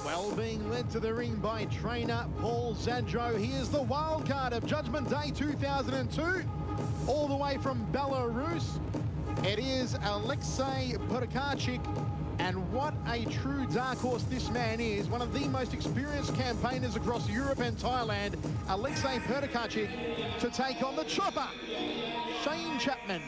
Well, being led to the ring by trainer Paul Zadro. He is the wild card of Judgment Day 2002, all the way from Belarus. It is Alexie Pekarchyk, and what a true dark horse this man is. One of the most experienced campaigners across Europe and Thailand, Alexie Pekarchyk, to take on the chopper, Chapman.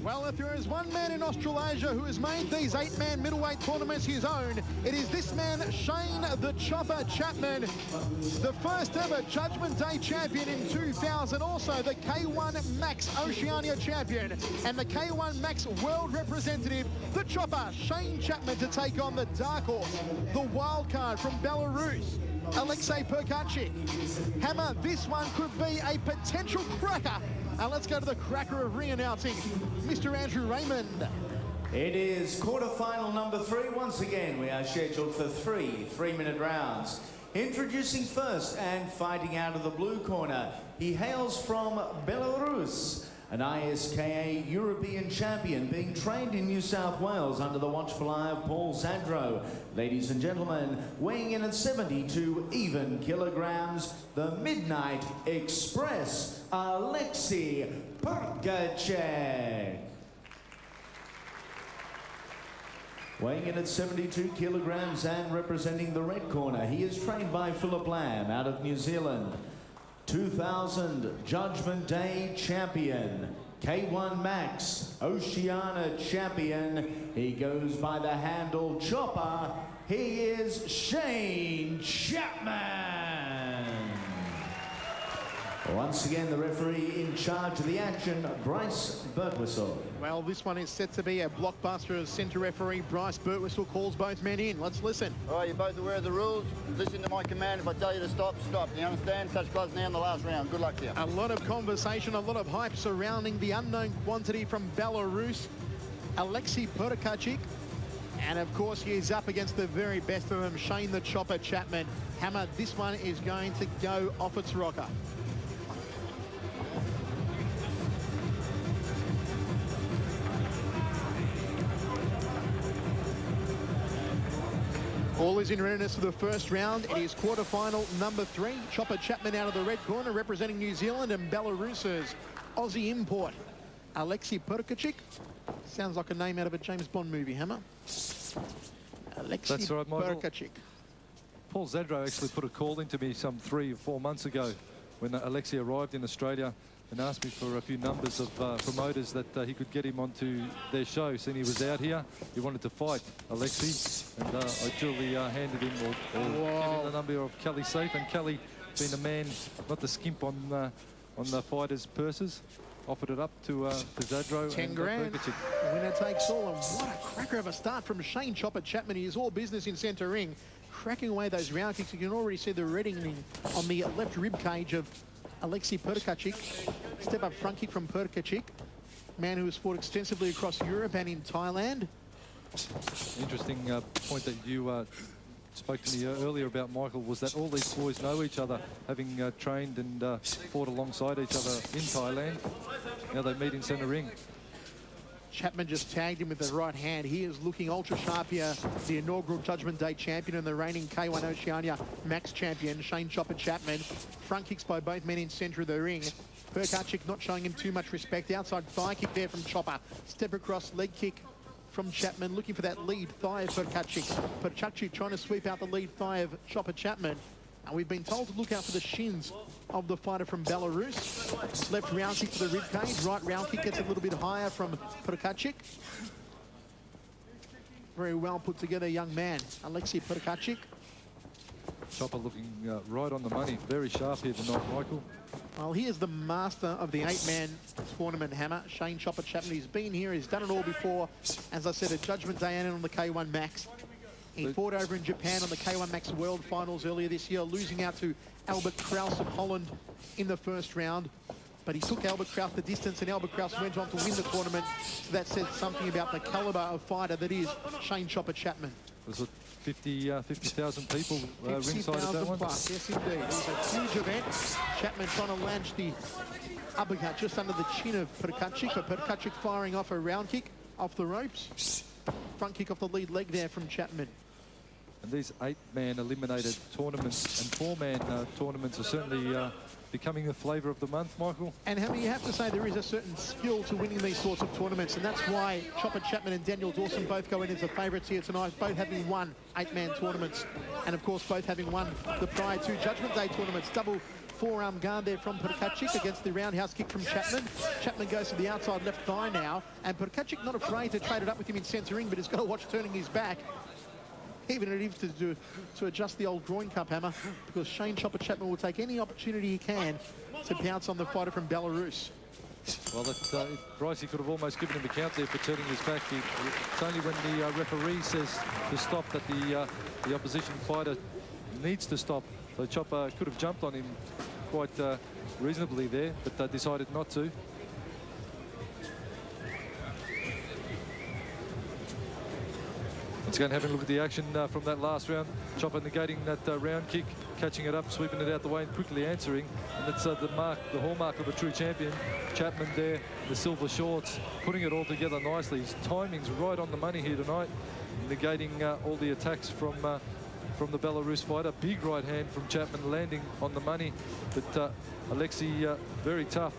Well, if there is one man in Australasia who has made these 8-man middleweight tournaments his own, it is this man, Shane the Chopper Chapman, the first ever Judgment Day champion in 2000, also the K1 Max Oceania champion and the K1 Max world representative, the Chopper, Shane Chapman, to take on the dark horse, the wild card from Belarus, Alexie Pekarchyk. Hammer, this one could be a potential cracker. Let's go to the cracker of ring announcing, Mr. Andrew Raymond. It is quarterfinal number 3. Once again, we are scheduled for 3 3-minute rounds. Introducing first and fighting out of the blue corner, he hails from Belarus, an ISKA European champion being trained in New South Wales under the watchful eye of Paul Zadro. Ladies and gentlemen, weighing in at 72 even kilograms, the Midnight Express, Alexie Pekarchyk. Weighing in at 72 kilograms and representing the red corner, he is trained by Philip Lamb out of New Zealand. 2000 Judgment Day champion, K1 Max Oceania champion. He goes by the handle Chopper. He is Shane Chapman. Once again, the referee in charge of the action, Bryce Birtwistle. Well, this one is set to be a blockbuster as centre referee Bryce Birtwistle calls both men in. Let's listen. All right, you're both aware of the rules. Listen to my command. If I tell you to stop, stop. You understand? Touch gloves now in the last round. Good luck to you. A lot of conversation, a lot of hype surrounding the unknown quantity from Belarus, Alexie Pekarchyk. And of course, he is up against the very best of them, Shane the Chopper Chapman. Hammer, this one is going to go off its rocker. All is in readiness for the first round. It is quarterfinal number 3. Chopper Chapman out of the red corner, representing New Zealand, and Belarus's Aussie import, Alexie Pekarchyk. Sounds like a name out of a James Bond movie, Hammer. Alexie That's right, Michael. Pekarchyk. Paul Zadro actually put a call into me some 3 or 4 months ago when Alexie arrived in Australia and asked me for a few numbers of promoters that he could get him onto their show. Seeing he was out here, he wanted to fight Alexie, and I duly handed him or gave him the number of Kelly Safe, and Kelly, being a man not to skimp on the fighters' purses, offered it up to Zadro. 10 grand. Winner takes all, and what a cracker of a start from Shane Chopper Chapman. He is all business in centre ring, cracking away those round kicks. You can already see the reddening on the left rib cage of Alexie Pekarchyk. Step up front kick from Pekarchyk, man who has fought extensively across Europe and in Thailand. Interesting point that you spoke to me earlier about, Michael, was that all these boys know each other, having trained and fought alongside each other in Thailand. Now they meet in centre ring. Chapman just tagged him with the right hand. He is looking ultra sharp here. The inaugural Judgment Day champion and the reigning K1 Oceania Max champion, Shane Chopper Chapman. Front kicks by both men in centre of the ring. Pekarchyk not showing him too much respect. Outside thigh kick there from Chopper. Step across leg kick from Chapman, looking for that lead thigh of Pekarchyk. Pekarchyk trying to sweep out the lead thigh of Chopper Chapman. And we've been told to look out for the shins of the fighter from Belarus. Left round kick to the rib cage. Right round kick gets a little bit higher from Pekarchyk. Very well put together young man, Alexie Pekarchyk. Chopper looking right on the money. Very sharp here tonight, Michael. Well, he is the master of the 8-man tournament, Hammer. Shane Chopper Chapman. He's been here. He's done it all before. As I said, at Judgment Day and on the K1 Max. He fought over in Japan on the K1 Max World Finals earlier this year, losing out to Albert Kraus of Holland in the first round. But he took Albert Kraus the distance, and Albert Kraus went on to win the tournament. So that says something about the calibre of fighter that is Shane Chopper Chapman. Was it 50,000 people ringside at that one? Plus, yes indeed. It was a huge event. Chapman trying to launch the uppercut just under the chin of Pekarchyk, but Pekarchyk firing off a round kick off the ropes. Front kick off the lead leg there from Chapman. And these 8-man eliminated tournaments and 4-man tournaments are certainly becoming the flavour of the month, Michael. And Hammer, you have to say there is a certain skill to winning these sorts of tournaments, and that's why Chopper Chapman and Daniel Dawson both go in as the favourites here tonight, both having won 8-man tournaments, and of course both having won the prior 2 Judgment Day tournaments. Double forearm guard there from Pekarchyk against the roundhouse kick from Chapman. Chapman goes to the outside left thigh now, and Pekarchyk not afraid to trade it up with him in centre ring, but he's got to watch turning his back. Even if to adjust the old groin cup, Hammer, because Shane Chopper Chapman will take any opportunity he can to pounce on the fighter from Belarus. Well, Brycey could have almost given him a count there for turning his back. It's only when the referee says to stop that the opposition fighter needs to stop. So Chopper could have jumped on him quite reasonably there, but decided not to. Once again, having a look at the action from that last round. Chopper negating that round kick, catching it up, sweeping it out the way and quickly answering. And that's the hallmark of a true champion. Chapman there, the silver shorts, putting it all together nicely. His timing's right on the money here tonight, negating all the attacks from the Belarus fighter. Big right hand from Chapman landing on the money. But Alexie, very tough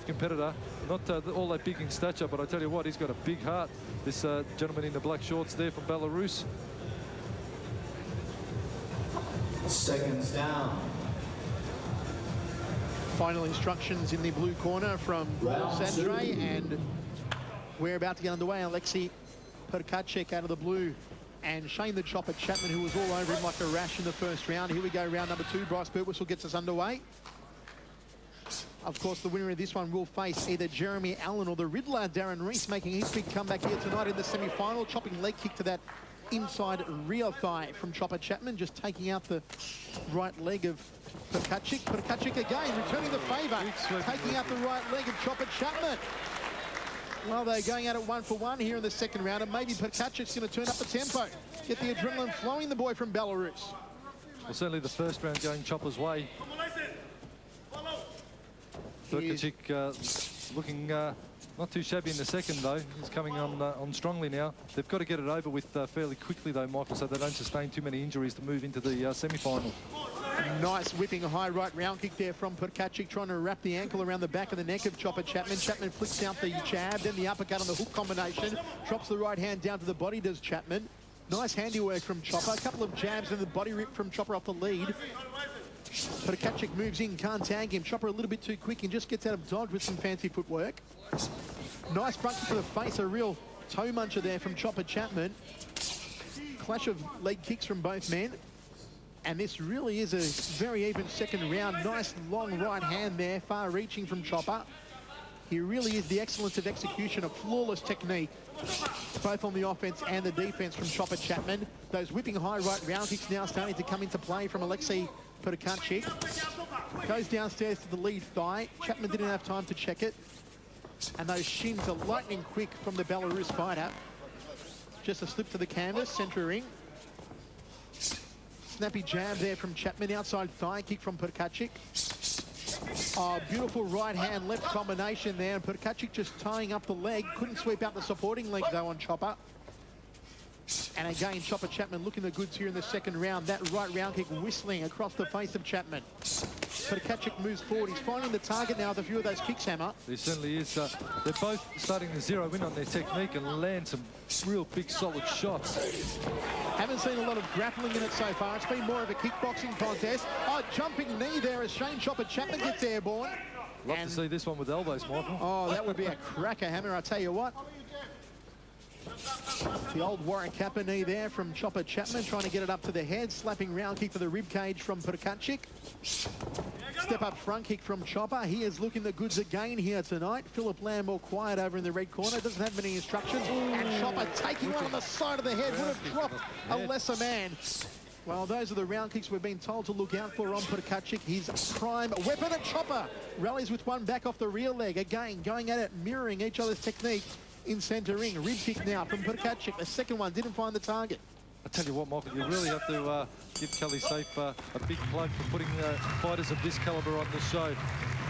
competitor. Not all that big in stature, but I tell you what, he's got a big heart. This gentleman in the black shorts there from Belarus. Seconds down. Final instructions in the blue corner from Zadre, and we're about to get underway. Alexie Pekarchyk out of the blue, and Shane the Chopper Chapman, who was all over him like a rash in the first round. Here we go, round number 2. Bryce Birtwistle gets us underway. Of course, the winner of this one will face either Jeremy Allen or the Riddler, Darren Reese, making his big comeback here tonight in the semi-final. Chopping leg kick to that inside rear thigh from Chopper Chapman, just taking out the right leg of Pekarchyk. Pekarchyk again, returning the favour, taking out the right leg of Chopper Chapman. Well, they're going at it 1 for 1 here in the second round, and maybe Pekarchyk's going to turn up the tempo, get the adrenaline flowing, the boy from Belarus. Well, certainly the first round going Chopper's way. Pekarchyk looking not too shabby in the second, though. He's coming on strongly now. They've got to get it over with fairly quickly, though, Michael, so they don't sustain too many injuries to move into the semi-final. Nice whipping high right round kick there from Pekarchyk, trying to wrap the ankle around the back of the neck of Chopper Chapman. Chapman flicks out the jab, then the uppercut on the hook combination. Drops the right hand down to the body, does Chapman. Nice handiwork from Chopper. A couple of jabs and the body rip from Chopper off the lead. Pekarchyk moves in, can't tag him. Chopper a little bit too quick and just gets out of dodge with some fancy footwork. Nice front kick to the face, a real toe muncher there from Chopper Chapman. Clash of leg kicks from both men. And this really is a very even second round. Nice long right hand there, far reaching from Chopper. He really is the excellence of execution, a flawless technique, both on the offense and the defense from Chopper Chapman. Those whipping high right round kicks now starting to come into play from Alexie Pekarchyk. Goes downstairs to the lead thigh. Chapman didn't have time to check it. And those shins are lightning quick from the Belarus fighter. Just a slip to the canvas, centre ring. Snappy jab there from Chapman, outside thigh kick from Pekarchyk. Oh, beautiful right hand left combination there, and Pekarchyk just tying up the leg. Couldn't sweep out the supporting leg though on Chopper. And again, Chopper Chapman looking the goods here in the second round. That right round kick whistling across the face of Chapman. Pekarchyk moves forward. He's finding the target now with a few of those kicks, Hammer. He certainly is. They're both starting to zero in on their technique and land some real big solid shots. Haven't seen a lot of grappling in it so far. It's been more of a kickboxing contest. Oh, jumping knee there as Shane Chopper Chapman gets airborne. Love to see this one with elbows, Michael. Oh, that would be a cracker, Hammer, I tell you what. The old Warren Kappa knee there from Chopper Chapman, trying to get it up to the head. Slapping round kick to the rib cage from Pekarchyk. Step up front kick from Chopper. He is looking the goods again here tonight. Philip Lamb more quiet over in the red corner. Doesn't have many instructions. And Chopper taking one on the side of the head. Would have dropped a lesser man. Well, those are the round kicks we've been told to look out for on Pekarchyk. His prime weapon at Chopper. Rallies with one back off the rear leg. Again, going at it, mirroring each other's technique in centre ring. Rib kick now from Pekarchyk. The second one didn't find the target. I tell you what, Michael, you really have to give Kelly Safe a big plug for putting fighters of this calibre on the show.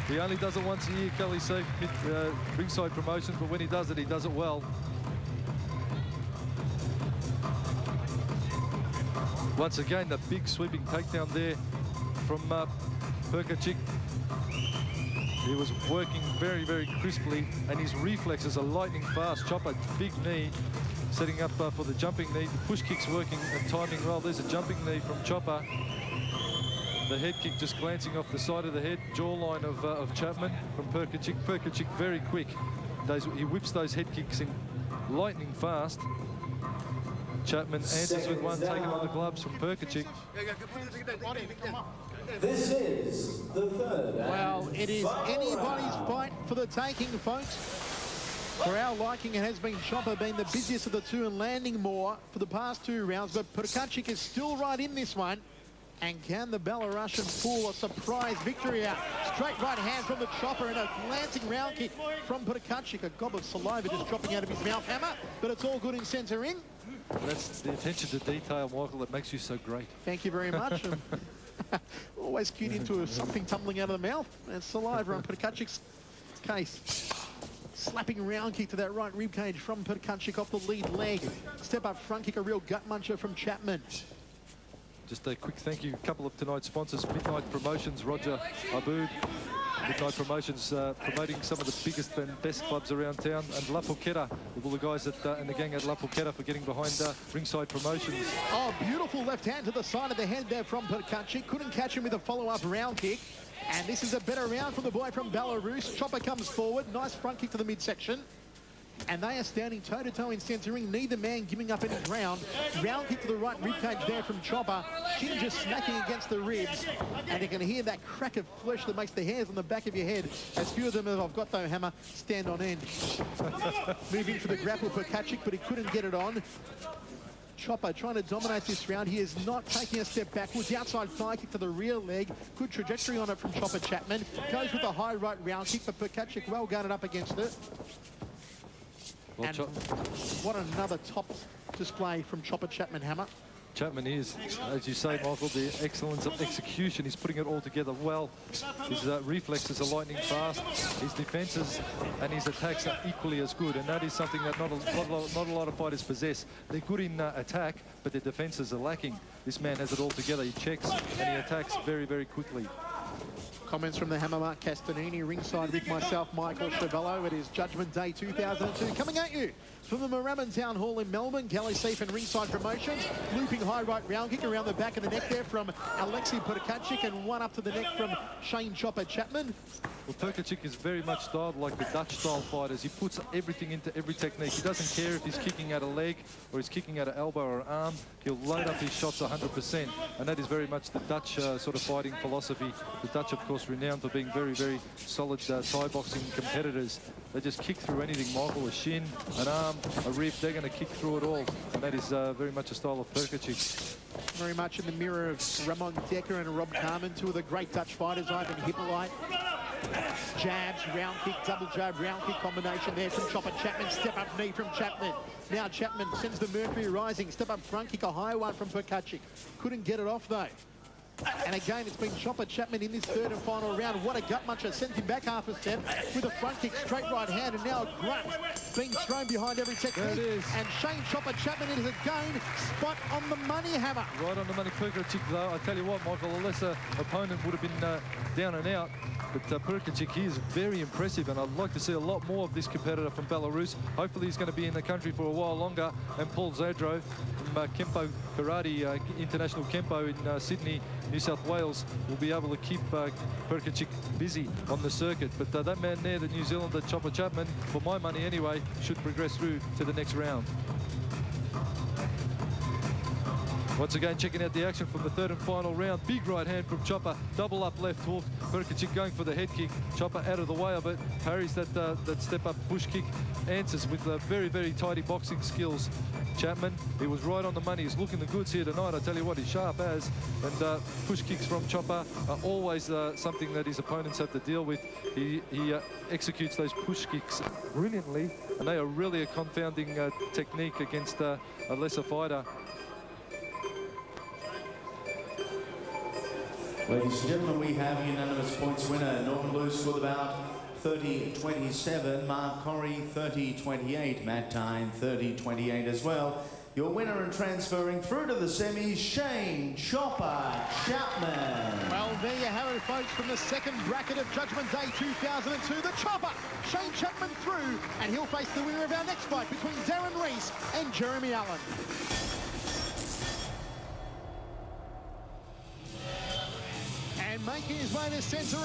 He only does it once a year, Kelly Safe, ringside promotions, but when he does it well. Once again, the big sweeping takedown there from Pekarchyk. He was working very, very crisply, and his reflexes are lightning fast. Chopper, big knee, setting up for the jumping knee. The push kick's working and timing well. There's a jumping knee from Chopper. The head kick just glancing off the side of the head, jawline of Chapman from Pekarchyk. Pekarchyk very quick. He whips those head kicks in lightning fast. Chapman answers with one, taken on the gloves from Pekarchyk. This is the third. Well, it is anybody's fight for the taking, folks. For our liking, it has been Chopper being the busiest of the two and landing more for the past 2 rounds, but Pekarchyk is still right in this one. And can the Belarusian pull a surprise victory out? Straight right hand from the Chopper and a glancing round kick from Pekarchyk. A gob of saliva just dropping out of his mouth, Hammer, but it's all good in centre ring. That's the attention to detail, Michael, that makes you so great. Thank you very much. Always cued into something tumbling out of the mouth. And saliva on Pekarczyk's case. Slapping round kick to that right rib cage from Pekarchyk off the lead leg. Step up front kick, a real gut muncher from Chapman. Just a quick thank you. A couple of tonight's sponsors, Midnight Promotions, Roger Aboud. Midnight Promotions promoting some of the biggest and best clubs around town, and La Poqueta, with all the guys and the gang at La Poqueta for getting behind Ringside Promotions. Oh, beautiful left hand to the side of the head there from Pekarchyk. Couldn't catch him with a follow-up round kick. And this is a better round from the boy from Belarus. Chopper comes forward, nice front kick to the midsection. And they are standing toe-to-toe in centre ring. Neither man giving up any ground. Round kick to the right ribcage there from Chopper. Shin just smacking against the ribs. And you can hear that crack of flesh that makes the hairs on the back of your head. As few of them as I've got, though, Hammer, stand on end. Moving for the grapple for Pekarchyk, but he couldn't get it on. Chopper trying to dominate this round. He is not taking a step backwards. The outside thigh kick to the rear leg. Good trajectory on it from Chopper Chapman. Goes with a high right round kick, but Pekarchyk well guarded up against it. Well, And what another top display from Chopper Chapman, Hammer. Chapman is, as you say, Michael, the excellence of execution. He's putting it all together well. His reflexes are lightning fast. His defences and his attacks are equally as good, and that is something that not a lot of fighters possess. They're good in attack, but their defences are lacking. This man has it all together. He checks and he attacks very, very quickly. Comments from the Hammer, Mark Castanini, ringside with myself, Michael Chevello. It is Judgment Day 2002 coming at you from the Moorabbin Town Hall in Melbourne. Kelly Safe and Ringside Promotions. Looping high right round kick around the back of the neck there from Alexie Pekarchyk, and one up to the neck from Shane Chopper Chapman. Well, Pekarchyk is very much styled like the Dutch-style fighters. He puts everything into every technique. He doesn't care if he's kicking at a leg or he's kicking at an elbow or an arm. He'll load up his shots 100%, and that is very much the Dutch sort of fighting philosophy. The Dutch, of course, renowned for being very, very solid Thai boxing competitors. They just kick through anything, Michael, a shin, an arm, a rib. They're going to kick through it all, and that is very much a style of Pekarchyk. Very much in the mirror of Ramon Decker and Rob Carmen, two of the great Dutch fighters, Ivan Hippolyte. Jabs, round kick, double jab, round kick combination there from Chopper Chapman. Step up knee from Chapman. Now Chapman sends the Mercury rising. Step up front kick, a high one from Pekarchyk. Couldn't get it off though. And again, it's been Chopper Chapman in this third and final round. What a gut muncher. Sent him back half a step with a front kick, straight right hand, and now a grunt being thrown behind every technique. There it is. And Shane Chopper Chapman, it is again spot on the money, Hammer. Right on the money, Pekarchyk, though. I tell you what, Michael, a lesser opponent would have been down and out. But Pekarchyk, he is very impressive, and I'd like to see a lot more of this competitor from Belarus. Hopefully he's going to be in the country for a while longer. And Paul Zadro from Kempo Karate, International Kempo in Sydney, New South Wales, will be able to keep Pekarchyk busy on the circuit. But that man there, the New Zealander, Chopper Chapman, for my money anyway, should progress through to the next round. Once again, checking out the action from the third and final round. Big right hand from Chopper, double up left hook. Pekarchyk going for the head kick. Chopper out of the way of it, parries that step up push kick, answers with very, very tidy boxing skills. Chapman, he was right on the money. He's looking the goods here tonight. I tell you what, he's sharp as. And push kicks from Chopper are always something that his opponents have to deal with. He executes those push kicks brilliantly, and they are really a confounding technique against a lesser fighter. Ladies and gentlemen, we have a unanimous points winner. Norman Luce with about 30-27. Mark Corrie 30-28. Matt Tyne 30-28 as well. Your winner and transferring through to the semis, Shane Chopper Chapman. Well, there you have it, folks, from the second bracket of Judgment Day 2002. The Chopper, Shane Chapman through, and he'll face the winner of our next fight between Darren Reese and Jeremy Allen. And making his way to centering.